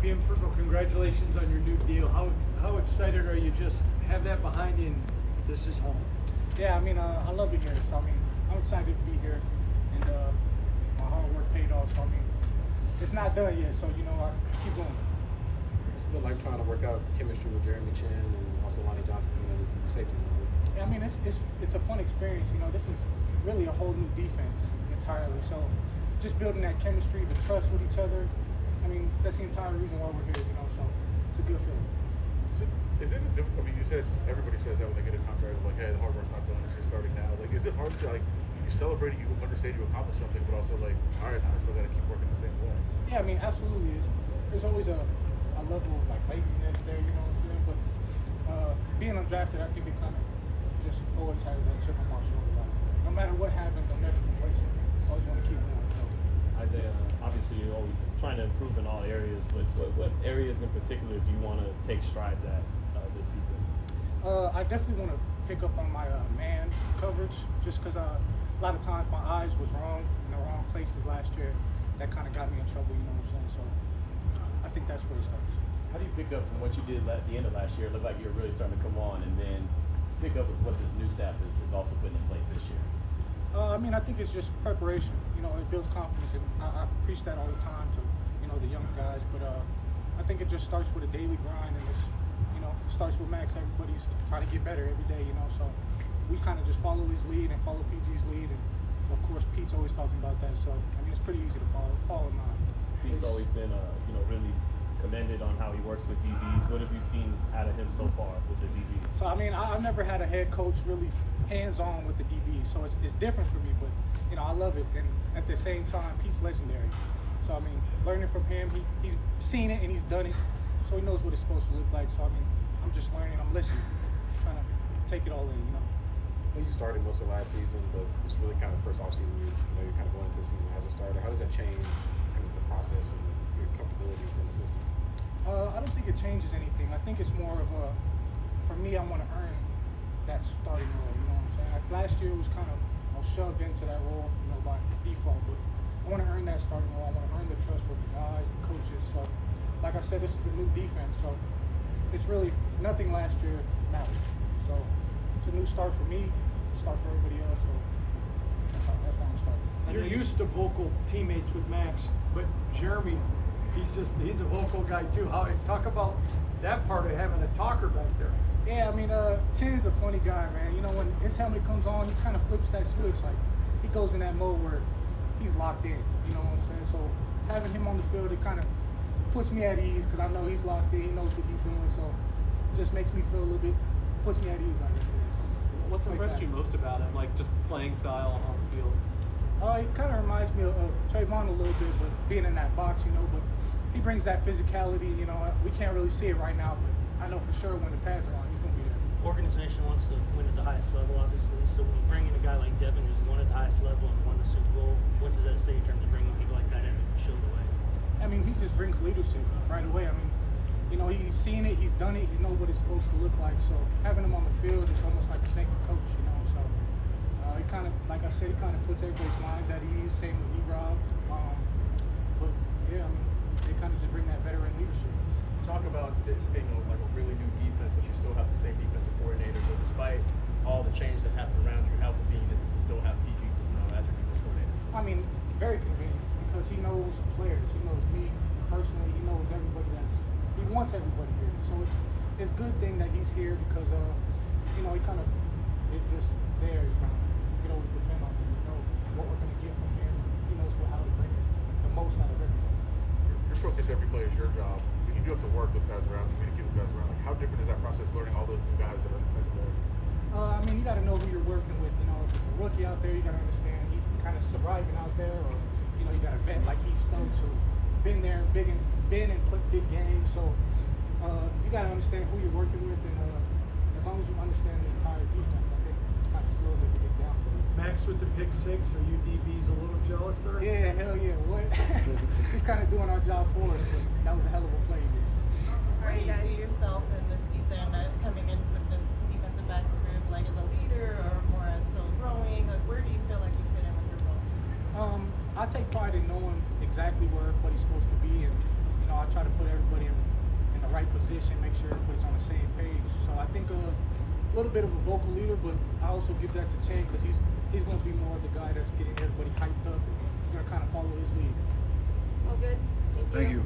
PM, first of all, congratulations on your new deal. How excited are you just have that behind you and this is home? Yeah, I mean, I love it here. So, I mean, I'm excited to be here. And my hard work paid off. So, I mean, it's not done yet. So, I keep going. It's been like trying to work out chemistry with Jeremy Chin and also Lonnie Johnson coming in as safeties. Yeah, I mean, it's a fun experience. This is really a whole new defense entirely. So, just building that chemistry, the trust with each other. I mean, that's the entire reason why we're here. So it's a good feeling. Is it difficult? I mean, you said everybody says that when they get a contract, like, hey, the hard work's not done, it's just starting now. Like, is it hard to you celebrate it, you understand you accomplished something, but also like, all right, now I still got to keep working the same way? Yeah, I mean, absolutely. There's always a level of like laziness there, you know what I'm saying? But being undrafted, I think it kind of just always has that chip on my shoulder. Like, no matter what happens, I'm never complacent. I always want to keep going. So. Isaiah, obviously you're always trying to improve in all areas, but what areas in particular do you want to take strides at this season? I definitely want to pick up on my man coverage, just because a lot of times my eyes was wrong in the wrong places last year. That kind of got me in trouble, you know what I'm saying? So I think that's where it starts. How do you pick up from what you did at the end of last year? It looked like you're really starting to come on, and then pick up with what this new staff is also putting in place this year? I mean, I think it's just preparation. It builds confidence, and I preach that all the time to, the young guys. But I think it just starts with a daily grind, and it's, starts with Max. Everybody's trying to get better every day, So we kind of just follow his lead and follow PG's lead, and of course Pete's always talking about that. So I mean, it's pretty easy to follow mine. Pete's always been, really commended on how he works with DBs. What have you seen out of him so far with the DBs? So I mean, I've never had a head coach really hands-on with the DBs, so it's different for me. But I love it, and at the same time, Pete's legendary. So I mean, learning from him, he's seen it and he's done it, so he knows what it's supposed to look like. So I mean, I'm just learning, I'm listening, trying to take it all in. Well, you started most of last season, but it's really kind of first off season. You're kind of going into the season as a starter. How does that change kind of the process and your comfortability within the system? I don't think it changes anything. I think it's more of for me, I want to earn that starting role. You know what I'm saying? Like last year was kind of shoved into that role, by default. But I want to earn that starting role. I want to earn the trust with the guys, the coaches. So, like I said, this is a new defense. So it's really nothing last year mattered. So it's a new start for me, start for everybody else. So that's why I'm starting. You're used to vocal teammates with Max, but Jeremy, he's a vocal guy too. Talk about that part of having a talker back there. Yeah, I mean, Chin's a funny guy, man. When his helmet comes on, he kind of flips that switch. Like, he goes in that mode where he's locked in, you know what I'm saying? So having him on the field, it kind of puts me at ease because I know he's locked in, he knows what he's doing. So it just makes me feel a little bit, puts me at ease, like I said. So, what's impressed you most about him, like just playing style on the field? He kind of reminds me of Trayvon a little bit, but being in that box, but he brings that physicality, we can't really see it right now, but I know for sure when the pads are on, he's going to be there. Organization wants to win at the highest level, obviously. So when you bring in a guy like Devin, who's won at the highest level and won the Super Bowl, what does that say in terms of bringing people like that in and show the way? I mean, he just brings leadership right away. I mean, he's seen it, he's done it, he knows what it's supposed to look like. So having him on the field is almost like a second coach, So he kind of, like I said, he kind of puts everybody's mind at ease. Same with E-Rob. But yeah, I mean, they kind of just bring that veteran leadership. Talk about this being like a really new defense, but you still have the same defensive coordinator. So despite all the change that's happened around you, how convenient is it to still have PG, as your defense coordinator? I mean, very convenient because he knows players. He knows me personally. He knows everybody he wants everybody here. So it's a good thing that he's here because he kind of it's just there. You can always depend on him. What we're going to get from him. He knows how to bring the most out of everybody. Your focus every play is your job. You do have to work with guys around, communicate with guys around. Like, how different is that process learning all those new guys that are in the secondary? I mean, you got to know who you're working with. If it's a rookie out there, you got to understand he's kind of surviving out there, or you got a vet like Heath Stokes who's been there, been and put big games. So you got to understand who you're working with, and as long as you understand the entire defense, I think it kind of slows everything down for you. Max with the pick six, are you DBs a little jealous, sir? Yeah, hell yeah. What? He's kind of doing our job for us, but that was a hell of a play. Where do you see yourself in this season coming in with this defensive backs group, like as a leader or more as still growing? Like, where do you feel like you fit in with your role? I take pride in knowing exactly where everybody's supposed to be, and I I try to put everybody in the right position, make sure everybody's on the same page. So I think a little bit of a vocal leader, but I also give that to Chen because he's going to be more of the guy that's getting everybody hyped up. You're going to kind of follow his lead. All good. Thank you.